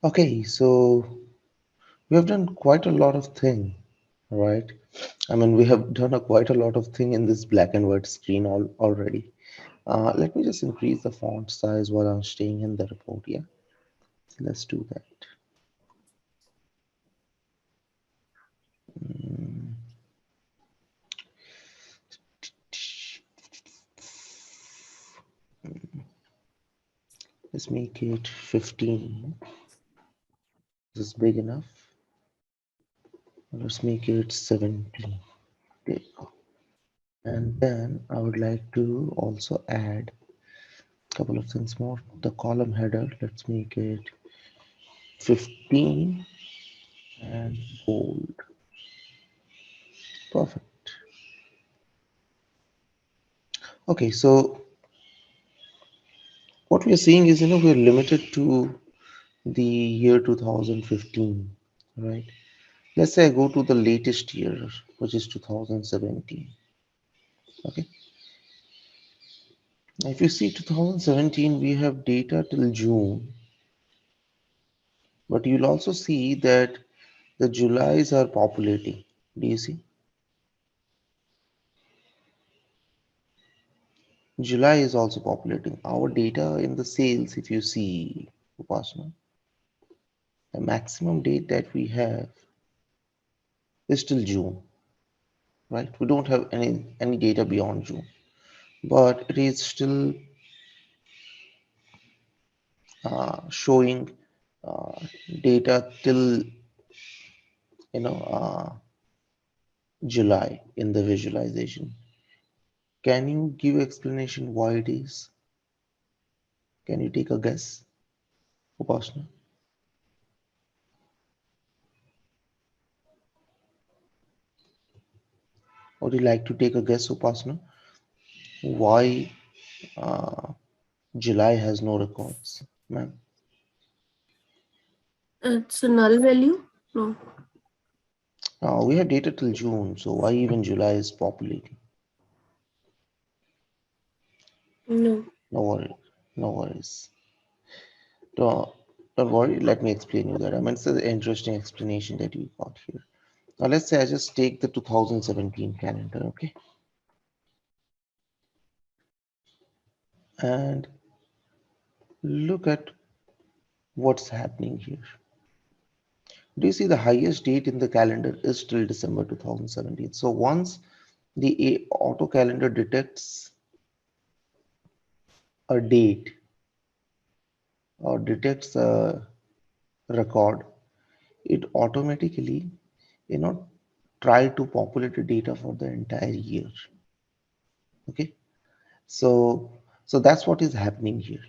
Okay, so we have done quite a lot of thing, right? I mean, we have done quite a lot of thing in this black and white screen already. Let me just increase the font size while I'm staying in the report. Yeah, so let's do that. Mm, let's make it 15. This is big enough. Let's make it 17. There you go. And then I would like to also add a couple of things more. The column header, let's make it 15 and bold. Perfect. Okay, so what we are seeing is, we're limited to the year 2015, right? Let's say I go to the latest year, which is 2017. Okay. Now, if you see 2017, we have data till June, but you'll also see that the Julys are populating. Do you see? July is also populating. Our data in the sales, if you see, Upasana, the maximum date that we have is till June, right? We don't have any data beyond June, but it is still showing uh, data till you know uh, July in the visualization. Can you give explanation why it is? Can you take a guess, Upasana? Would you like to take a guess, Upasana? Why uh, July has no records, ma'am? It's a null value? No. We have data till June, so why even July is populating? No. No worries, no worries. Don't, don't worry, let me explain you that. I mean, it's an interesting explanation that you got here. Now, let's say I just take the 2017 calendar, okay? And look at what's happening here. Do you see the highest date in the calendar is still December 2017? So once the auto calendar detects a date or detects a record, it automatically, you know, try to populate the data for the entire year. Okay, so that's what is happening here.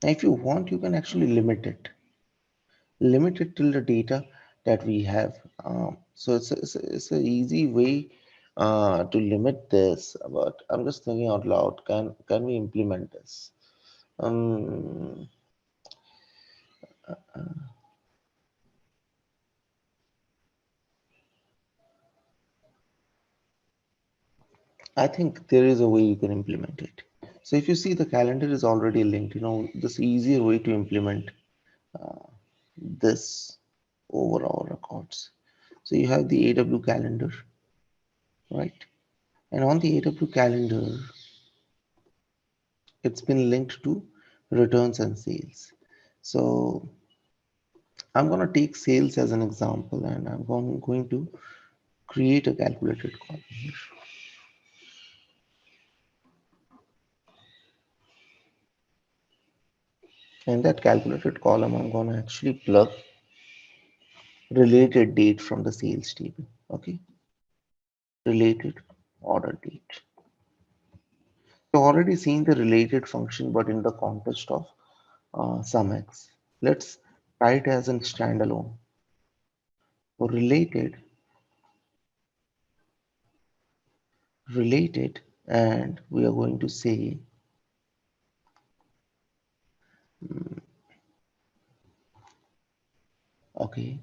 Now, if you want, you can actually limit it till the data that we have. So it's a easy way to limit this. But I'm just thinking out loud. Can we implement this? Um, I think there is a way you can implement it. So if you see the calendar is already linked, this easier way to implement uh, this over our records. So you have the AW calendar, right? And on the AW calendar, it's been linked to returns and sales. So I'm going to take sales as an example and I'm going to create a calculated column here. In that calculated column, I'm going to actually plug related date from the sales table. Okay, related order date. You've already seen the related function, but in the context of SumX. Let's try it as a standalone. So related, and we are going to say, okay,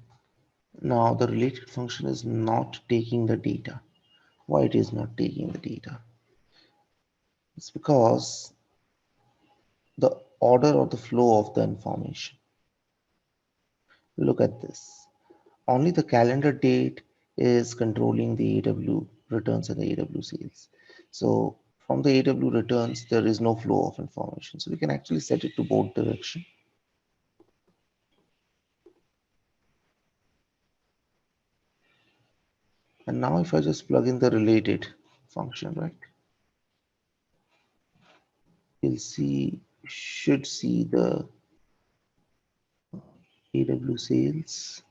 now the related function is not taking the data. Why it is not taking the data? It's because the order or the flow of the information. Look at this. Only the calendar date is controlling the AW returns and the AW sales. So from the AW returns, there is no flow of information. So we can actually set it to both direction. And now if I just plug in the related function, right, you'll see, should see the AW sales.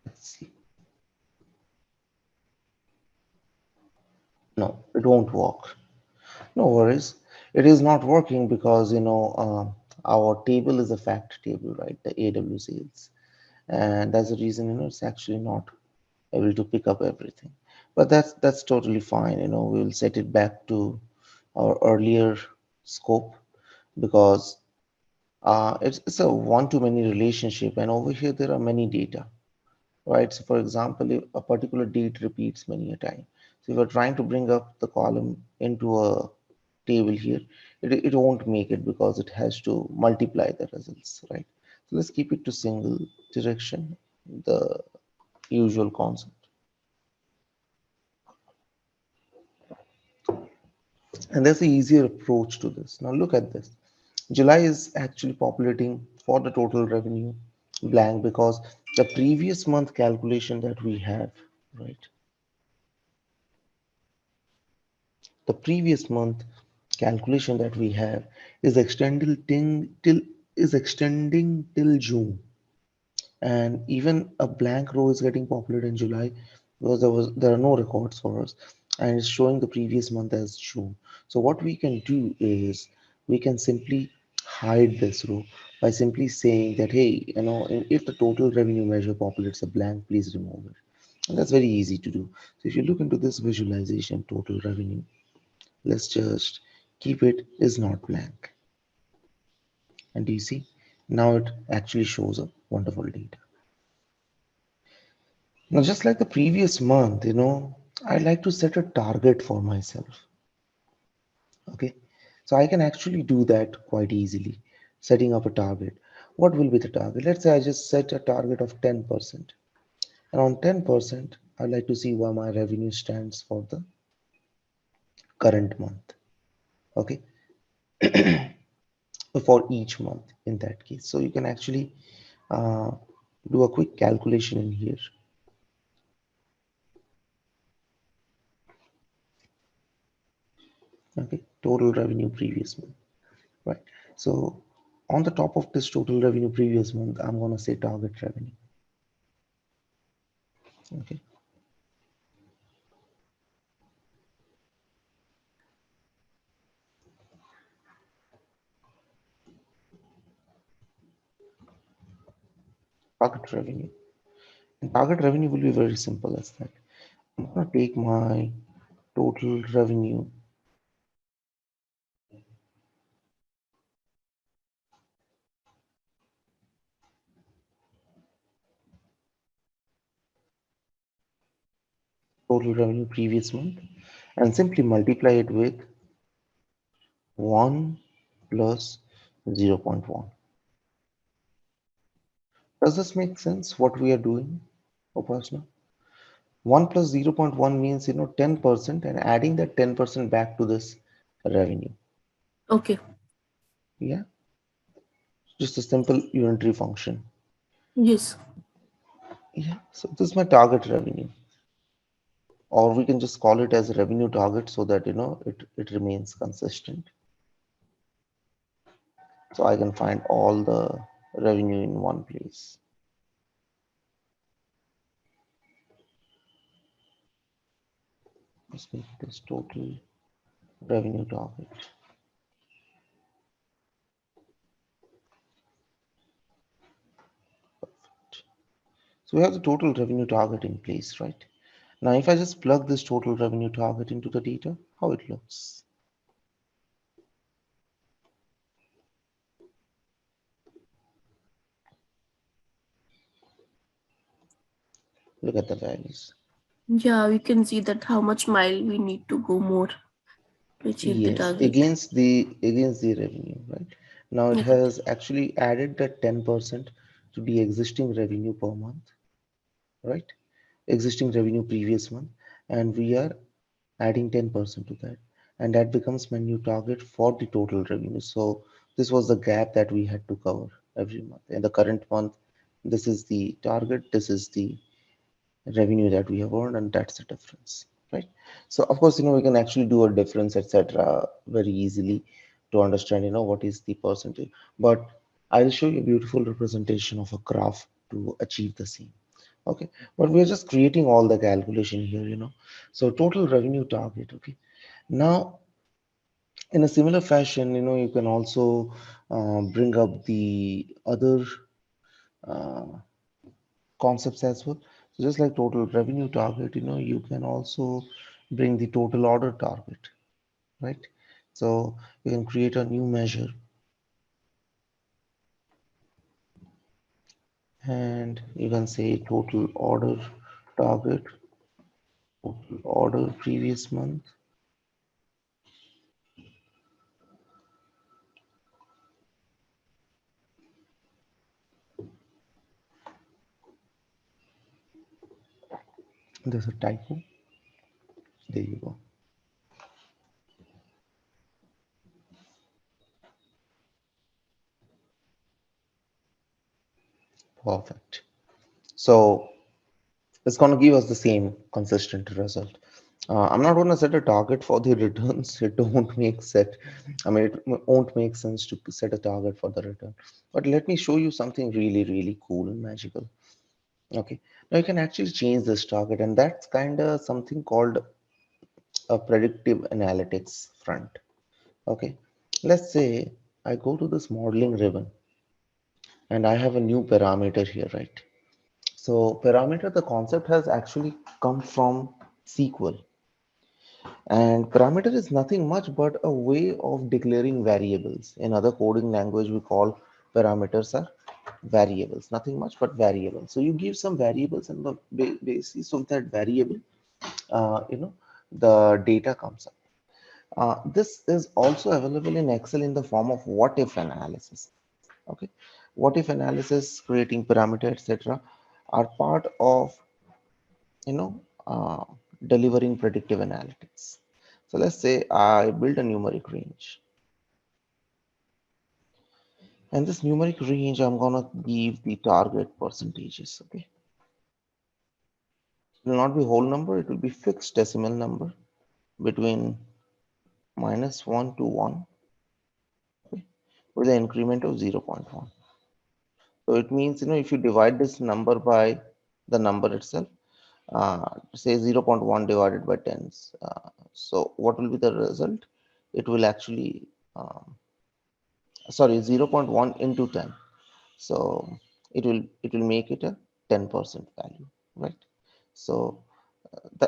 Let's see. No, it won't work. No worries. It is not working because, our table is a fact table, right? The AW sales. And that's the reason, it's actually not able to pick up everything. But that's totally fine. We'll set it back to our earlier scope because it's a one-to-many relationship. And over here, there are many data, right? So for example, if a particular date repeats many a time. So if you're trying to bring up the column into a table here, it won't make it because it has to multiply the results, right? So let's keep it to single direction, the usual concept. And there's an easier approach to this. Now look at this. July is actually populating for the total revenue blank because the previous month calculation that we have, right? The previous month calculation that we have is extending till June, and even a blank row is getting populated in July because there are no records for us, and it's showing the previous month as June. So what we can do is we can simply hide this row by simply saying that, hey, if the total revenue measure populates a blank, please remove it. And that's very easy to do. So if you look into this visualization, total revenue, let's just keep it is not blank. And do you see? Now it actually shows up wonderful data. Now, just like the previous month, I like to set a target for myself. Okay. So I can actually do that quite easily, setting up a target. What will be the target? Let's say I just set a target of 10%. And on 10%, I like to see where my revenue stands for the current month. Okay. For each month in that case. So you can actually uh, do a quick calculation in here. Okay, total revenue previous month, right? So on the top of this total revenue previous month, I'm gonna say target revenue. Okay, target revenue. And target revenue will be very simple as that. I'm gonna take my total revenue, total revenue previous month, and simply multiply it with 1 plus 0 0.1. Does this make sense what we are doing, Upasna? 1 plus 0 0.1 means 10% and adding that 10% back to this revenue. Okay. Yeah, just a simple unitary function. Yes. Yeah, so this is my target revenue, or we can just call it as revenue target so that it remains consistent. So I can find all the revenue in one place. Let's make this total revenue target. So we have the total revenue target in place, right? Now, if I just plug this total revenue target into the data, how it looks. Look at the values. Yeah, we can see that how much mile we need to go more to achieve the Yes, target. against the revenue, right? Now it Yeah. has actually added that 10% to the existing revenue per month, right? Existing revenue previous month, and we are adding 10% to that, and that becomes my new target for the total revenue. So this was the gap that we had to cover every month. In the current month, this is the target, this is the revenue that we have earned, and that's the difference, right? So of course, we can actually do a difference, etc., very easily to understand, what is the percentage. But I'll show you a beautiful representation of a graph to achieve the same. Okay, but we're just creating all the calculation here. So total revenue target. Okay, now in a similar fashion, you can also bring up the other uh, concepts as well. So just like total revenue target, you can also bring the total order target, right? So you can create a new measure, and you can say total order target, total order previous month. There's a typo. There you go. Perfect. So it's going to give us the same consistent result. I'm not going to set a target for the returns. It don't make set. I mean, it won't make sense to set a target for the return. But let me show you something really, really cool and magical. Okay. Now you can actually change this target, and that's kind of something called a predictive analytics front. Okay. Let's say I go to this modeling ribbon, and I have a new parameter here, right? So parameter, the concept has actually come from SQL. And parameter is nothing much but a way of declaring variables. In other coding language, we call parameters are variables, nothing much but variables. So you give some variables and the basis of that variable, the data comes up. This is also available in Excel in the form of what if analysis. Okay, what if analysis, creating parameter, etc., are part of you know uh, delivering predictive analytics. So let's say I build a numeric range, and this numeric range I'm gonna give the target percentages. Okay, it will not be whole number, it will be fixed decimal number between -1 to 1, okay, with an increment of 0.1. So it means, if you divide this number by the number itself, say 0.1 divided by 10, so what will be the result? It will actually sorry, 0.1 into 10. So it will make it a 10% value, right? So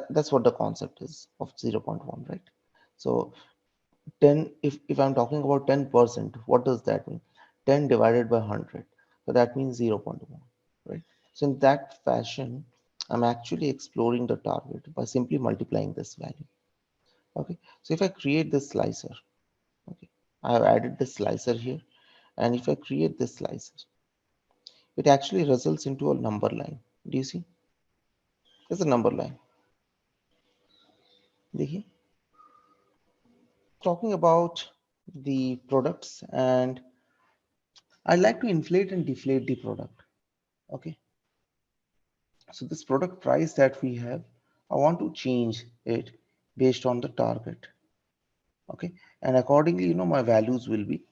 that's what the concept is of 0.1, right? So 10, if I'm talking about 10%, what does that mean? 10 divided by 100, so that means 0.1, right? So in that fashion, I'm actually exploring the target by simply multiplying this value. Okay, so if I create this slicer, okay, I have added this slicer here, and if I create this slicer, it actually results into a number line. Do you see? There's a number line. देखिए, talking about the products, and I like to inflate and deflate the product. Okay, so this product price that we have, I want to change it based on the target. Okay, and accordingly, my values will be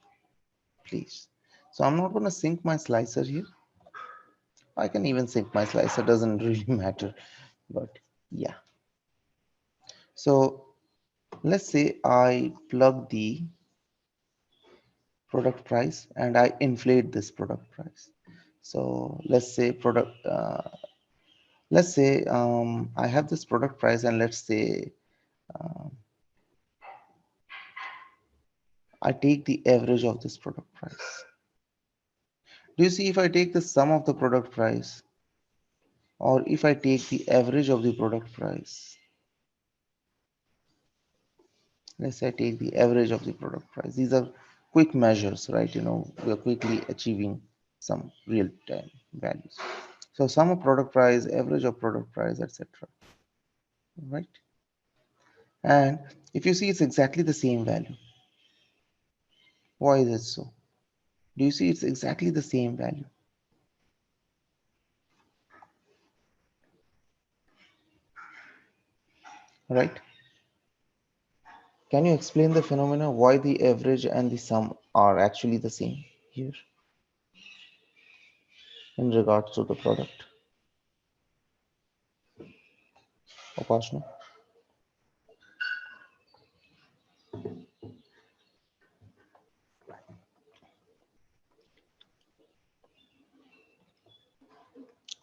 placed. So I'm not going to sync my slicer here. I can even sync my slicer, doesn't really matter. But yeah, so let's say I plug the product price and I inflate this product price. So let's say I have this product price, and let's say um, I take the average of this product price. Do you see, if I take the sum of the product price or if I take the average of the product price. Let's say I take the average of the product price. These are quick measures, right? We are quickly achieving some real time values. So sum of product price, average of product price, etc. Right? And if you see, it's exactly the same value. Why is it so? Do you see it's exactly the same value? Right? Can you explain the phenomena why the average and the sum are actually the same here in regards to the product? Upashna?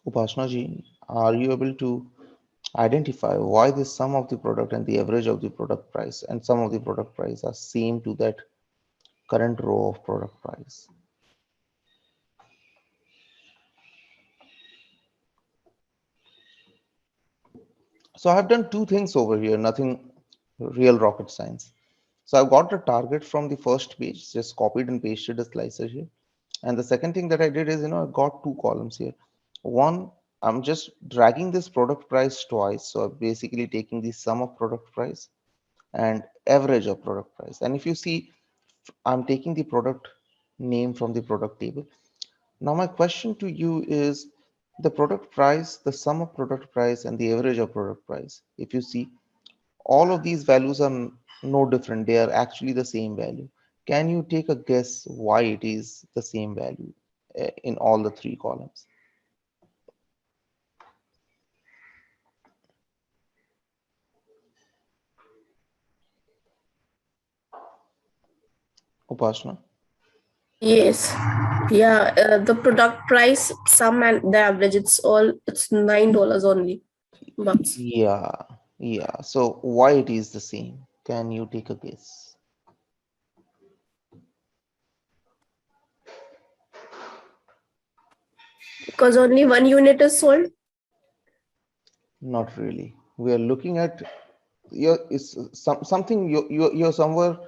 Upashna ji, are you able to identify why the sum of the product and the average of the product price and sum of the product price are same to that current row of product price? So I've done two things over here, nothing real rocket science. So I've got the target from the first page, just copied and pasted a slicer here. And the second thing that I did is, I got two columns here. One, I'm just dragging this product price twice. So I'm basically taking the sum of product price and average of product price. And if you see, I'm taking the product name from the product table. Now my question to you is the product price, the sum of product price and the average of product price. If you see, all of these values are no different. They are actually the same value. Can you take a guess why it is the same value in all the three columns? Upashna? Yes. Yeah, the product price, sum and the average, it's $9 only. Bucks. Yeah, yeah. So why it is the same? Can you take a guess? Because only one unit is sold. Not really. We are looking at something you're somewhere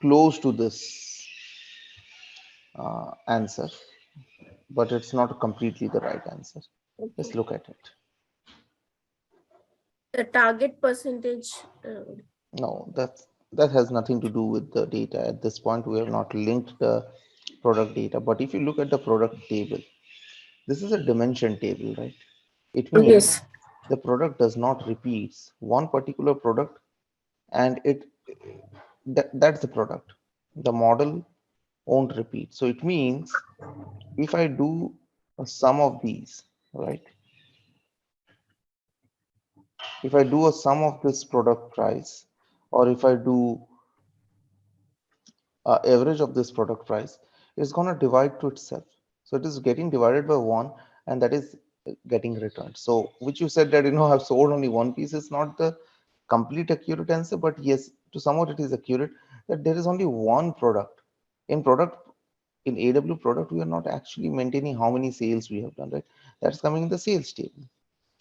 close to this answer, but it's not completely the right answer. Let's Okay. look at it. The target percentage. No, that has nothing to do with the data. At this point, we have not linked the product data. But if you look at the product table, this is a dimension table, right? It means Yes. the product does not repeats one particular product, and that's the product. The model won't repeat. So it means if I do a sum of these, right? If I do a sum of this product price, or if I do average of this product price, is going to divide to itself. So it is getting divided by one, and that is getting returned. So which you said that I've sold only one piece is not the complete accurate answer, but yes, to somewhat it is accurate that there is only one product. In AW product, we are not actually maintaining how many sales we have done, right? That's coming in the sales table.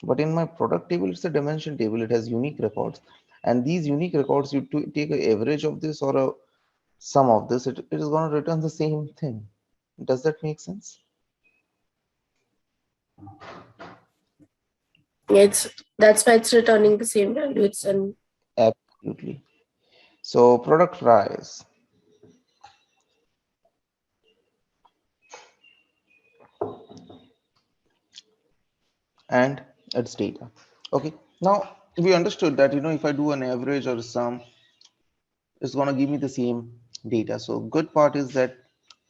But in my product table, it's a dimension table. It has unique records, and these unique records, you take an average of this or a sum of this, it is going to return the same thing. Does that make sense? It's that's why it's returning the same value. It's an Absolutely. So product price and its data. Okay. Now we understood that if I do an average or a sum, it's going to give me the same data. So good part is that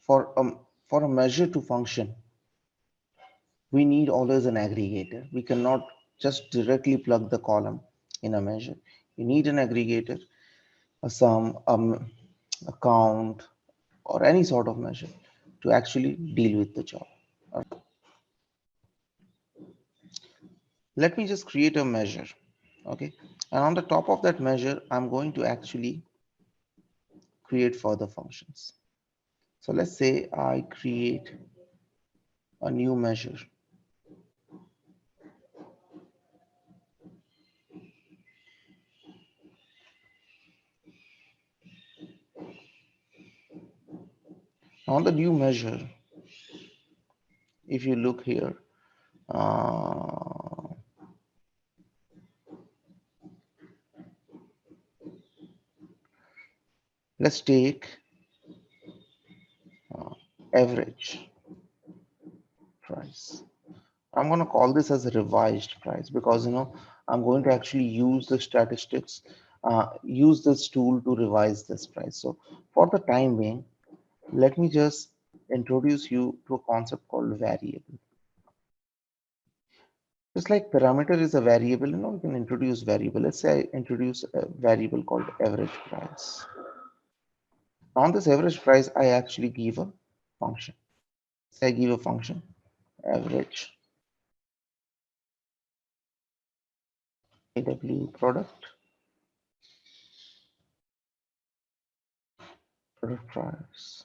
for a measure to function, we need always an aggregator. We cannot just directly plug the column in a measure. You need an aggregator, a sum, a count, or any sort of measure to actually deal with the job. Let me just create a measure. Okay. And on the top of that measure, I'm going to actually create further functions. So let's say I create a new measure. On the new measure, if you look here, let's take average price. I'm going to call this as a revised price because I'm going to actually use the statistics, use this tool to revise this price. So for the time being, let me just introduce you to a concept called variable. Just like parameter is a variable, we can introduce variable. Let's say I introduce a variable called average price. On this average price, I actually give a function. Say I give a function average AW product price,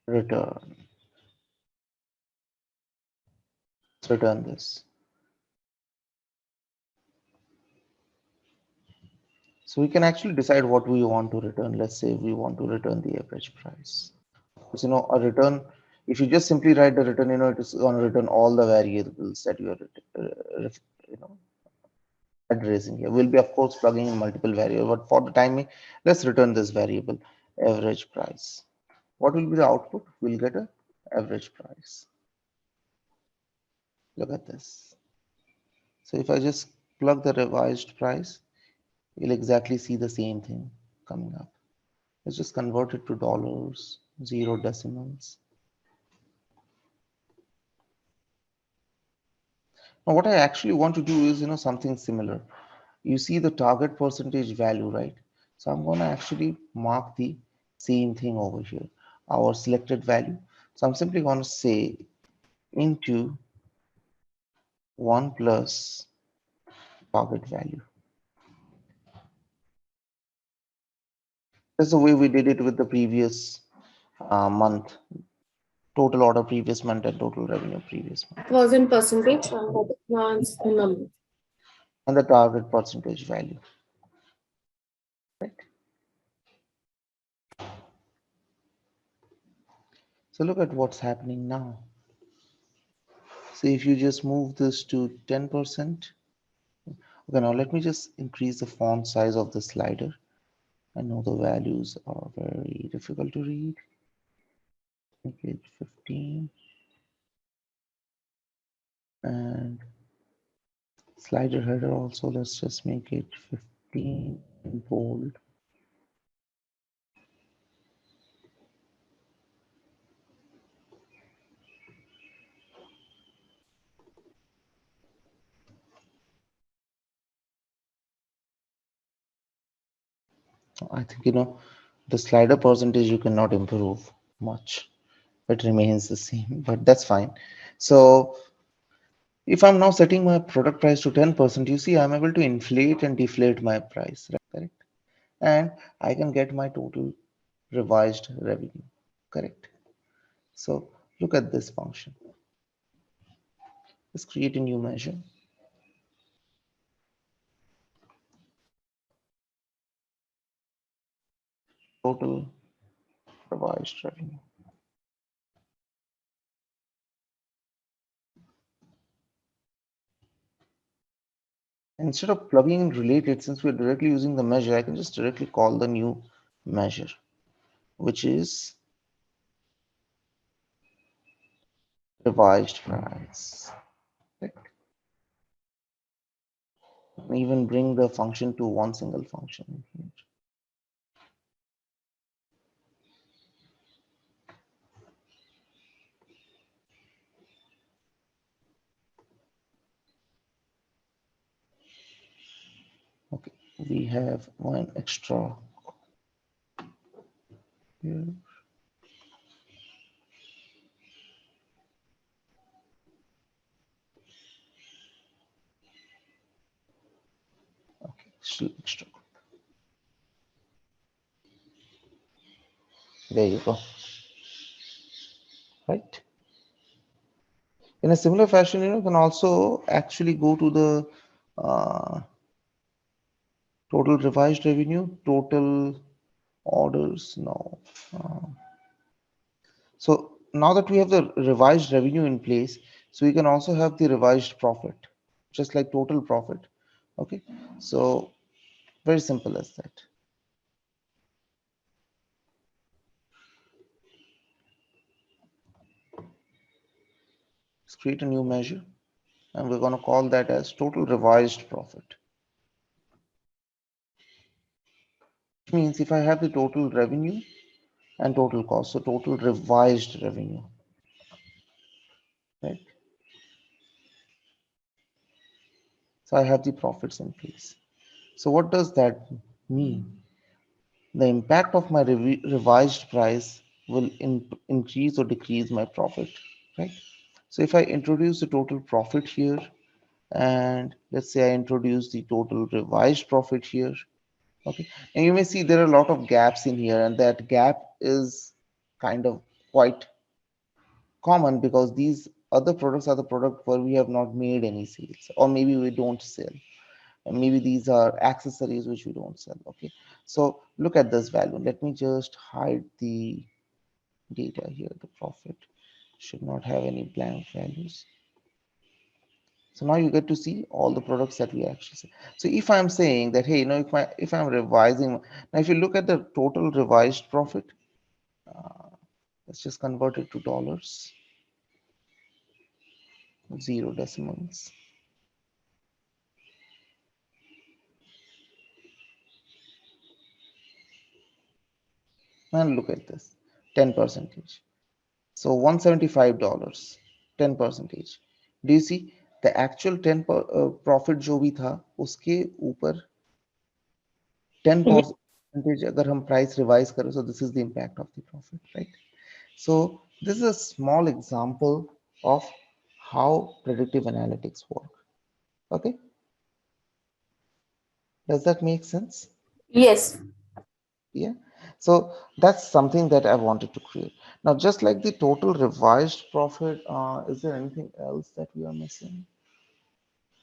return. Let's return this. So we can actually decide what we want to return. Let's say we want to return the average price. Because a return, if you just simply write the return, it is going to return all the variables that you are, you know, addressing here. We'll be, of course, plugging in multiple variables, but for the timing, let's return this variable, average price. What will be the output? We'll get a average price. Look at this. So if I just plug the revised price, you'll exactly see the same thing coming up. Let's just convert it to dollars, 0 decimals. Now what I actually want to do is, something similar. You see the target percentage value, right? So I'm going to actually mark the same thing over here, our selected value. So I'm simply going to say into 1 plus target value. That's the way we did it with the previous month, total order previous month and total revenue previous month. Was in percentage and now it's in number. And the target percentage value, right? So look at what's happening now. So if you just move this to 10%, okay, now let me just increase the font size of the slider. I know the values are very difficult to read. Make it 15 and slider header also, let's just make it 15 bold. I think the slider percentage you cannot improve much. It remains the same, but that's fine. So if I'm now setting my product price to 10%, you see I'm able to inflate and deflate my price, right? Correct? And I can get my total revised revenue, correct? So look at this function. Let's create a new measure. Total revised revenue. Instead of plugging in related, since we're directly using the measure, I can just directly call the new measure, which is revised price. Right? And even bring the function to one single function. Okay, we have one extra here. Okay, still extra. There you go. Right. In a similar fashion, you can also actually go to the total revised revenue, total orders now. Uh, so now that we have the revised revenue in place, so we can also have the revised profit, just like total profit. Okay, so very simple as that. Let's create a new measure, and we're going to call that as total revised profit. Which means if I have the total revenue and total cost, so total revised revenue, right? So I have the profits in place. So what does that mean? The impact of my revised price will increase or decrease my profit, right? So if I introduce the total profit here, and let's say I introduce the total revised profit here, okay, and you may see there are a lot of gaps in here, and that gap is kind of quite common because these other products are the product where we have not made any sales, or maybe we don't sell, and maybe these are accessories which we don't sell. Okay, so look at this value. Let me just hide the data here. The profit should not have any blank values. So now you get to see all the products that we actually sell. So if I'm saying that, hey, if I'm revising, now if you look at the total revised profit, uh, let's just convert it to dollars, zero decimals. And look at this, 10 percentage. So $175, 10 percentage. Do you see the actual 10 profit जो भी था उसके ऊपर 10 Yeah. percentage अगर हम price revise करें, so this is the impact of the profit, right? So this is a small example of how predictive analytics work. Okay, does that make sense? Yes. Yeah. So that's something that I wanted to create. Now, just like the total revised profit, is there anything else that we are missing?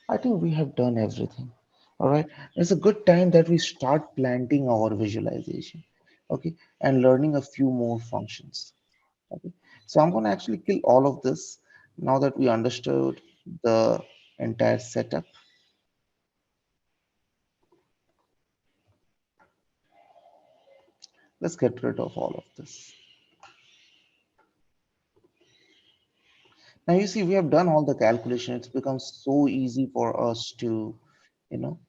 I think we have done everything. All right. It's a good time that we start planting our visualization. Okay. And learning a few more functions. Okay. So I'm going to actually kill all of this now that we understood the entire setup. Let's get rid of all of this. Now you see, we have done all the calculation. It's become so easy for us to, you know,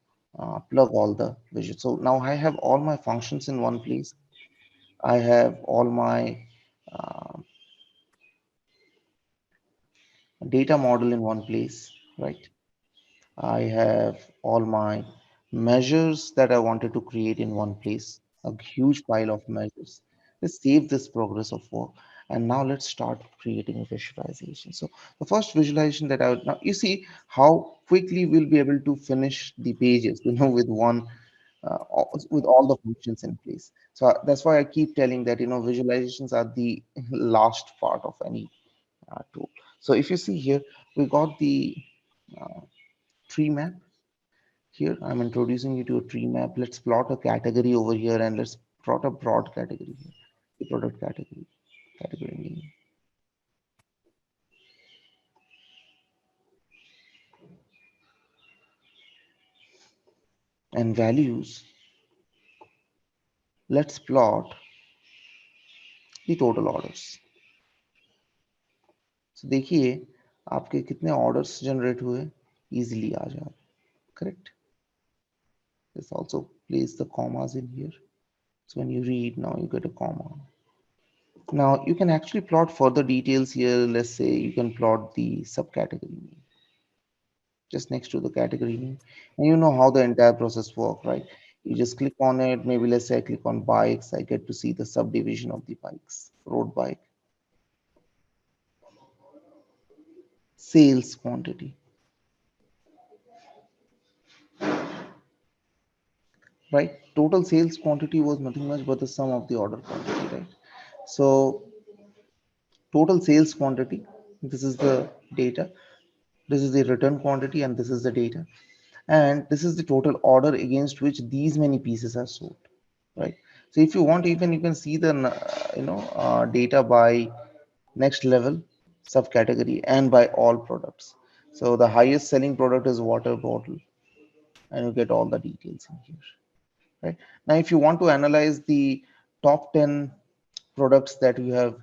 plug all the widgets. So now I have all my functions in one place. I have all my uh, data model in one place, right? I have all my measures that I wanted to create in one place, a huge pile of measures. Let's save this progress of work. And now let's start creating visualization. So the first visualization that I would now you see how quickly we'll be able to finish the pages, with one with all the functions in place. So that's why I keep telling that visualizations are the last part of any tool. So if you see here, we got the uh, tree map. Here, I'm introducing you to a tree map. Let's plot a category over here and let's plot a broad category here. The product category name. And values, let's plot the total orders. So देखिए आपके कितने orders generate हुए, easily आ जा रहे, correct? Let's also place the commas in here. So when you read now, you get a comma. Now you can actually plot further details here. Let's say you can plot the subcategory name just next to the category name, and you know how the entire process work, right? You just click on it. Maybe let's say I click on bikes. I get to see the subdivision of the bikes: road bike, sales quantity, right? Total sales quantity was nothing much but the sum of the order quantity, right? So total sales quantity, this is the data, this is the return quantity, and this is the data, and this is the total order against which these many pieces are sold, right? So if you want, even you can see the data by next level, subcategory, and by all products. So the highest selling product is water bottle, and you get all the details in here, right? Now if you want to analyze the top 10 products that you have,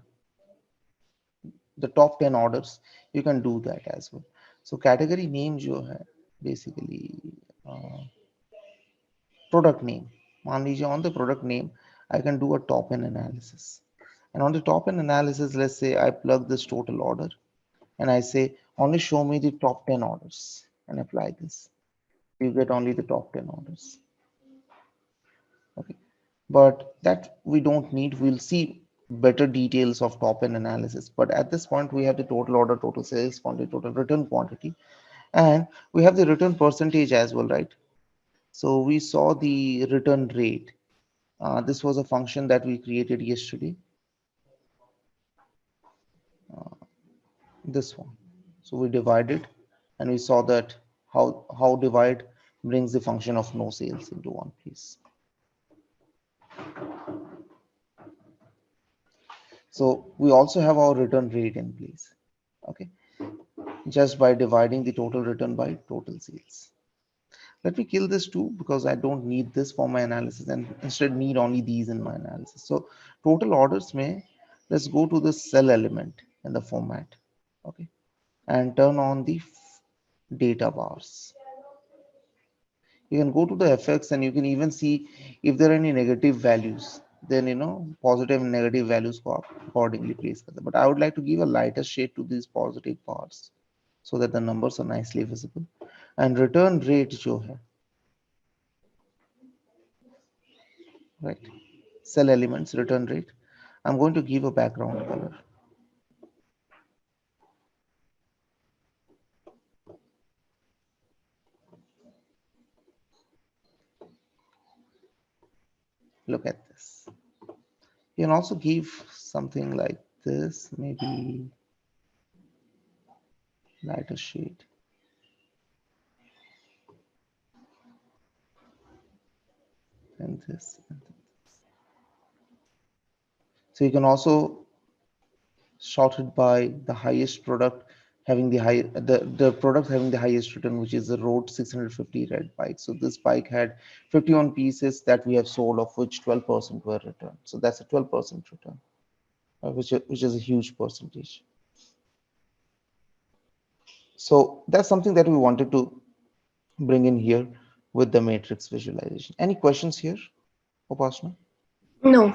the top 10 orders, you can do that as well. So category name जो है basically uh, product name, मान लीजिए on the product name I can do a top n analysis, and on the top n analysis, let's say I plug this total order and I say only show me the top 10 orders and apply this. You get only the top 10 orders. Okay, but that we don't need. We'll see better details of top end analysis, but at this point we have the total order, total sales quantity, total return quantity, and we have the return percentage as well, right? So we saw the return rate. This was a function that we created yesterday, this one. So we divided, and we saw that how divide brings the function of no sales into one place. So we also have our return rate in place, okay, just by dividing the total return by total sales. Let me kill this too because I don't need this for my analysis and instead need only these in my analysis. So total orders may, let's go to the cell element in the format, okay, and turn on the data bars. You can go to the effects and you can even see if there are any negative values, then positive and negative values go accordingly place. But I would like to give a lighter shade to these positive parts so that the numbers are nicely visible. And return rate जो है, right, cell elements return rate, I'm going to give a background color. Look at this. You can also give something like this, maybe lighter shade, and this and this. So you can also sorted by the highest product having the product having the highest return, which is the Rode 650 red bike. So this bike had 51 pieces that we have sold, of which 12% were returned. So that's a 12% return, which is a huge percentage. So that's something that we wanted to bring in here with the matrix visualization. Any questions here, Upasana? No.